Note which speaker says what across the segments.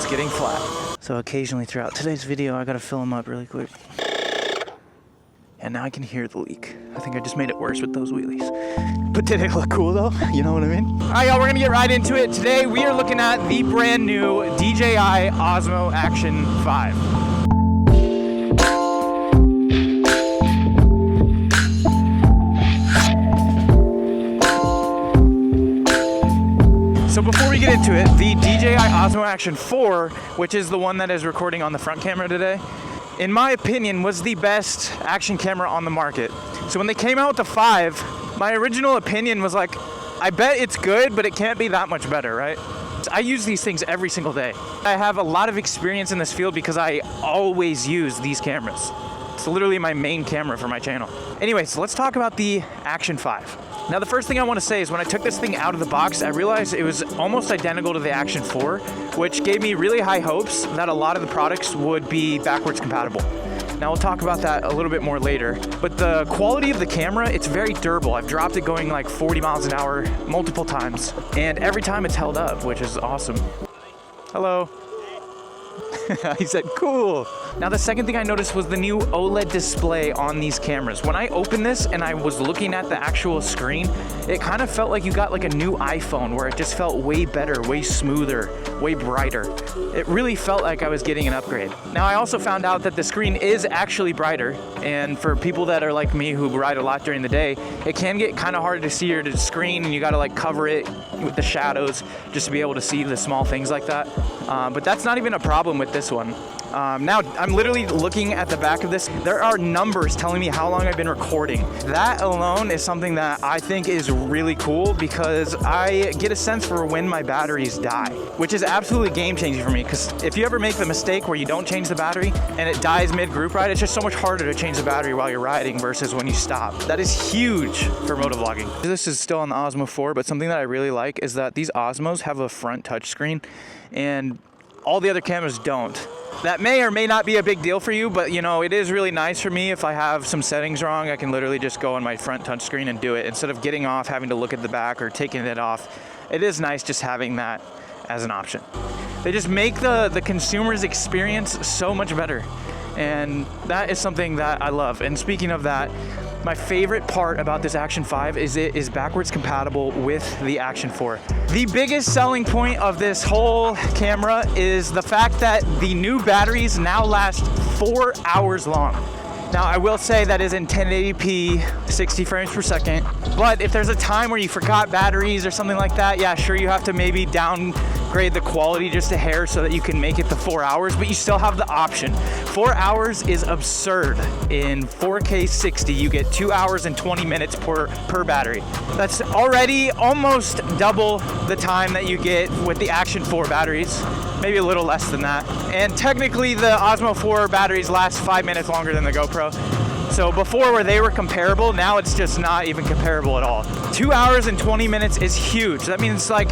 Speaker 1: getting flat. So occasionally throughout today's video, I gotta fill them up really quick. And now I can hear the leak. I think I just made it worse with those wheelies. But did it look cool though? You know what I mean? All right, y'all, we're gonna get right into it. Today, we are looking at the brand new DJI Osmo Action 5. So before we get into it, the DJI Osmo Action 4, which is the one that is recording on the front camera today, in my opinion, was the best action camera on the market. So when they came out with the 5, my original opinion was like, I bet it's good, but it can't be that much better, right? I use these things every single day. I have a lot of experience in this field because I always use these cameras. It's literally my main camera for my channel. Anyways, let's talk about the Action 5. Now, the first thing I want to say is when I took this thing out of the box, I realized it was almost identical to the Action 4, which gave me really high hopes that a lot of the products would be backwards compatible. Now, we'll talk about that a little bit more later. But the quality of the camera, it's very durable. I've dropped it going like 40 miles an hour multiple times, and every time it's held up, which is awesome. Hello. He said, cool. Now, the second thing I noticed was the new OLED display on these cameras. When I opened this and I was looking at the actual screen, it kind of felt like you got like a new iPhone where it just felt way better, way smoother, way brighter. It really felt like I was getting an upgrade. Now, I also found out that the screen is actually brighter, and for people that are like me who ride a lot during the day, it can get kind of hard to see your screen, and you got to like cover it with the shadows just to be able to see the small things like that. But that's not even a problem with this one. Now, I'm literally looking at the back of this. There are numbers telling me how long I've been recording. That alone is something that I think is really cool because I get a sense for when my batteries die, which is absolutely game-changing for me, because if you ever make the mistake where you don't change the battery and it dies mid-group ride, it's just so much harder to change the battery while you're riding versus when you stop. That is huge for motovlogging. This is still on the Osmo 4, but something that I really like is that these Osmos have a front touchscreen and all the other cameras don't. That may or may not be a big deal for you, but you know, it is really nice for me. If I have some settings wrong, I can literally just go on my front touchscreen and do it instead of getting off, having to look at the back or taking it off. It is nice just having that as an option. They just make the consumer's experience so much better. And that is something that I love. And speaking of that, my favorite part about this Action 5 is it is backwards compatible with the Action 4. The biggest selling point of this whole camera is the fact that the new batteries now last 4 hours long. Now, I will say that is in 1080p, 60 frames per second, but if there's a time where you forgot batteries or something like that, yeah, sure, you have to maybe downgrade the quality just a hair so that you can make it to 4 hours, but you still have the option. 4 hours is absurd. In 4K 60, you get 2 hours and 20 minutes per battery. That's already almost double the time that you get with the Action 4 batteries, maybe a little less than that. And technically, the Osmo 4 batteries last 5 minutes longer than the GoPro. So before, where they were comparable, now it's just not even comparable at all. 2 hours and 20 minutes is huge. That means like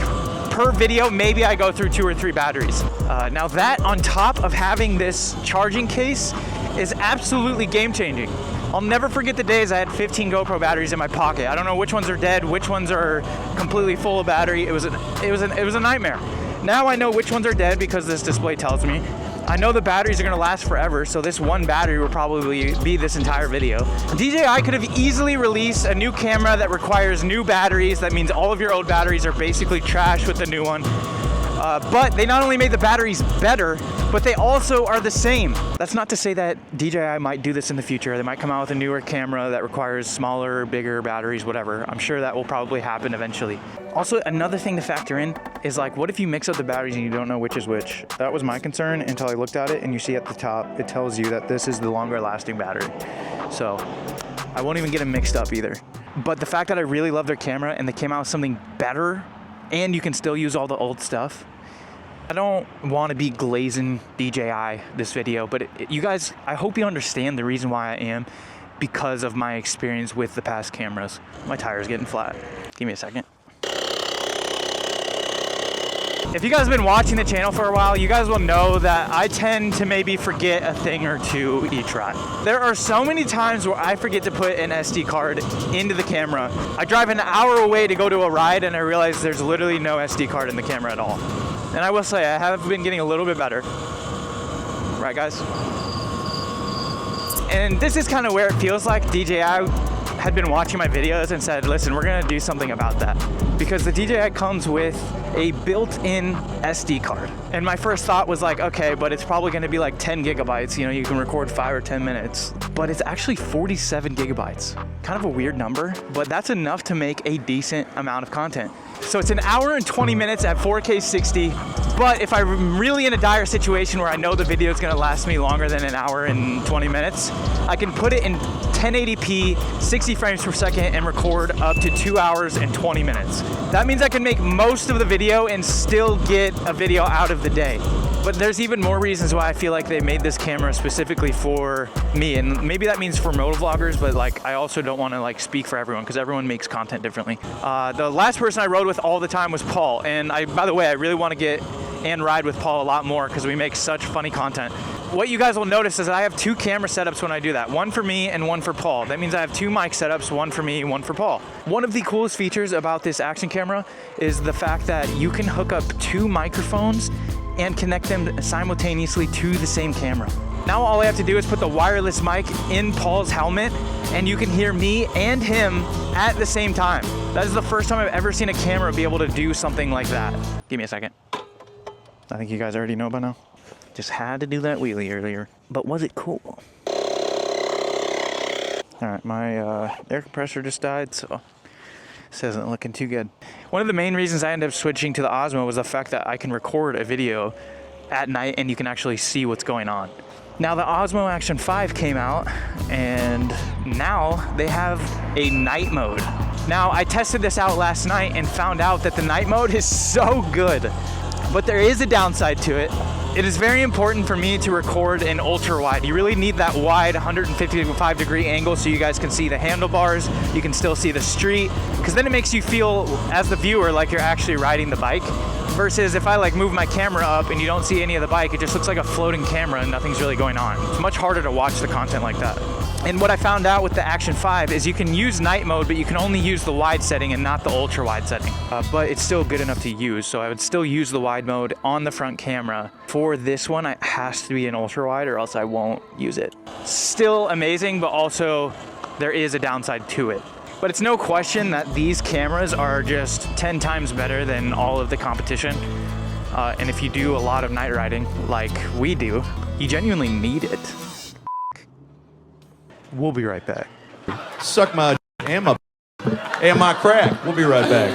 Speaker 1: per video, maybe I go through 2 or 3 batteries. Now that on top of having this charging case is absolutely game changing. I'll never forget the days I had 15 GoPro batteries in my pocket. I don't know which ones are dead, which ones are completely full of battery. It was a nightmare. Now I know which ones are dead because this display tells me. I know the batteries are gonna last forever, so this one battery will probably be this entire video. DJI could have easily released a new camera that requires new batteries. That means all of your old batteries are basically trash with the new one. But they not only made the batteries better, but they also are the same. That's not to say that DJI might do this in the future. They might come out with a newer camera that requires smaller, bigger batteries, whatever. I'm sure that will probably happen eventually. Also, another thing to factor in is like, what if you mix up the batteries and you don't know which is which? That was my concern until I looked at it, and you see at the top, it tells you that this is the longer lasting battery. So I won't even get them mixed up either. But the fact that I really love their camera and they came out with something better and you can still use all the old stuff. I don't want to be glazing DJI this video, but you guys, I hope you understand the reason why I am, because of my experience with the past cameras. My tire's getting flat. Give me a second. If you guys have been watching the channel for a while, you guys will know that I tend to maybe forget a thing or two each ride. There are so many times where I forget to put an SD card into the camera. I drive an hour away to go to a ride and I realize there's literally no SD card in the camera at all. And I will say, I have been getting a little bit better. Right, guys? And this is kind of where it feels like DJI had been watching my videos and said, listen, we're gonna do something about that. Because the DJI comes with a built-in SD card. And my first thought was like, okay, but it's probably gonna be like 10 gigabytes, you know, you can record 5 or 10 minutes. But it's actually 47 gigabytes. Kind of a weird number, but that's enough to make a decent amount of content. So it's an hour and 20 minutes at 4K 60, but if I'm really in a dire situation where I know the video is gonna last me longer than an hour and 20 minutes, I can put it in 1080p, 60 frames per second, and record up to 2 hours and 20 minutes. That means I can make most of the video and still get a video out of the day. But there's even more reasons why I feel like they made this camera specifically for me, and maybe that means for motovloggers, but like I also don't want to like speak for everyone because everyone makes content differently. The last person I rode with all the time was Paul, and by the way, I really want to get and ride with Paul a lot more because we make such funny content. What you guys will notice is that I have 2 camera setups when I do that, one for me and one for Paul. That means I have 2 mic setups, one for me, one for Paul. One of the coolest features about this action camera is the fact that you can hook up 2 microphones and connect them simultaneously to the same camera. Now all I have to do is put the wireless mic in Paul's helmet and you can hear me and him at the same time. That is the first time I've ever seen a camera be able to do something like that. Give me a second. I think you guys already know by now. Just had to do that wheelie earlier, but was it cool? All right, my air compressor just died, so this isn't looking too good. One of the main reasons I ended up switching to the Osmo was the fact that I can record a video at night and you can actually see what's going on. Now the Osmo Action 5 came out and now they have a night mode. Now I tested this out last night and found out that the night mode is so good, but there is a downside to it. It is very important for me to record in ultra wide. You really need that wide 155-degree angle so you guys can see the handlebars, you can still see the street, because then it makes you feel, as the viewer, like you're actually riding the bike. Versus if I like move my camera up and you don't see any of the bike, it just looks like a floating camera and nothing's really going on. It's much harder to watch the content like that. And what I found out with the Action 5 is you can use night mode, but you can only use the wide setting and not the ultra wide setting. But it's still good enough to use, so I would still use the wide mode on the front camera. For this one, it has to be an ultra wide or else I won't use it. Still amazing, but also there is a downside to it. But it's no question that these cameras are just 10 times better than all of the competition. And if you do a lot of night riding like we do, you genuinely need it. We'll be right back.
Speaker 2: Suck my and my crack. We'll be right back.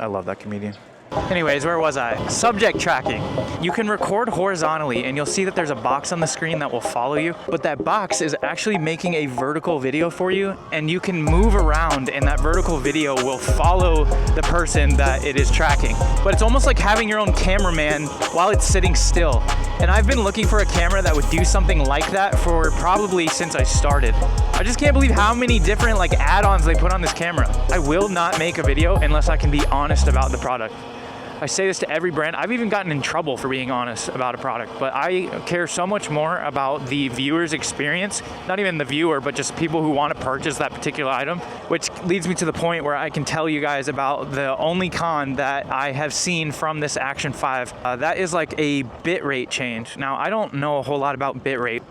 Speaker 1: I love that comedian. Anyways, where was I? Subject tracking. You can record horizontally and you'll see that there's a box on the screen that will follow you, but that box is actually making a vertical video for you and you can move around and that vertical video will follow the person that it is tracking. But it's almost like having your own cameraman while it's sitting still. And I've been looking for a camera that would do something like that for probably since I started. I just can't believe how many different like add-ons they put on this camera. I will not make a video unless I can be honest about the product. I say this to every brand. I've even gotten in trouble for being honest about a product, but I care so much more about the viewer's experience, not even the viewer, but just people who want to purchase that particular item, which leads me to the point where I can tell you guys about the only con that I have seen from this Action 5. That is like a bitrate change. Now, I don't know a whole lot about bitrate.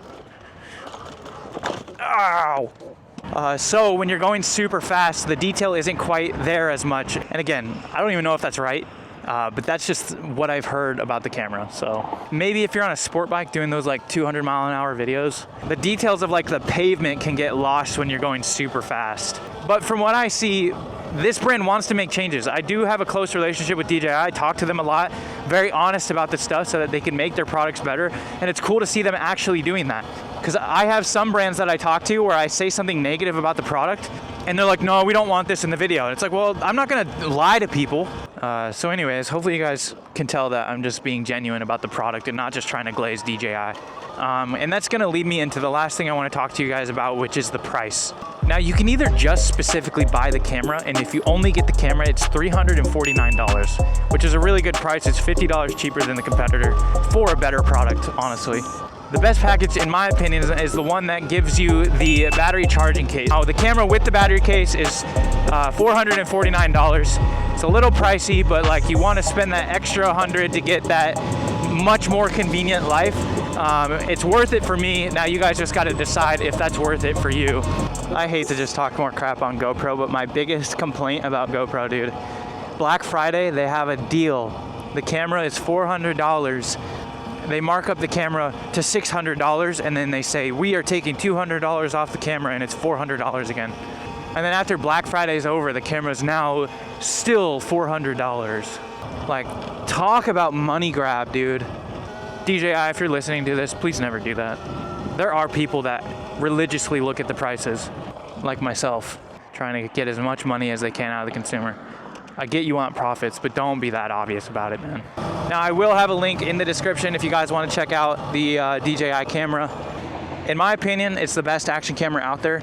Speaker 1: Ow! So when you're going super fast, the detail isn't quite there as much. And again, I don't even know if that's right. But that's just what I've heard about the camera. So maybe if you're on a sport bike doing those like 200-mile-an-hour videos, the details of like the pavement can get lost when you're going super fast. But from what I see, this brand wants to make changes. I do have a close relationship with DJI. I talk to them a lot, very honest about this stuff so that they can make their products better. And it's cool to see them actually doing that. Because I have some brands that I talk to where I say something negative about the product and they're like, no, we don't want this in the video. And it's like, well, I'm not gonna lie to people. So anyways, hopefully you guys can tell that I'm just being genuine about the product and not just trying to glaze DJI. And that's gonna lead me into the last thing I wanna talk to you guys about, which is the price. Now you can either just specifically buy the camera, and if you only get the camera, it's $349, which is a really good price. It's $50 cheaper than the competitor for a better product, honestly. The best package, in my opinion, is the one that gives you the battery charging case. Now, the camera with the battery case is $449. It's a little pricey, but like you want to spend that extra 100 to get that much more convenient life. It's worth it for me. Now you guys just got to decide if that's worth it for you. I hate to just talk more crap on GoPro, but my biggest complaint about GoPro, dude, Black Friday, they have a deal. The camera is $400. They mark up the camera to $600, and then they say, we are taking $200 off the camera, and it's $400 again. And then after Black Friday is over, the camera is now still $400. Like, talk about money grab, dude. DJI, if you're listening to this, please never do that. There are people that religiously look at the prices, like myself, trying to get as much money as they can out of the consumer. I get you want profits, but don't be that obvious about it, man. Now, I will have a link in the description if you guys want to check out the DJI camera. In my opinion, it's the best action camera out there.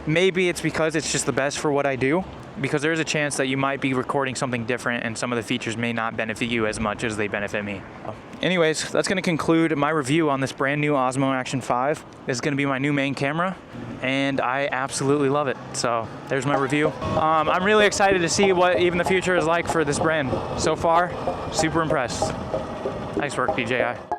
Speaker 1: Maybe it's because it's just the best for what I do, because there's a chance that you might be recording something different and some of the features may not benefit you as much as they benefit me. Anyways, that's going to conclude my review on this brand new Osmo Action 5. This is going to be my new main camera, and I absolutely love it. So there's my review. I'm really excited to see what even the future is like for this brand. So far, super impressed. Nice work, DJI.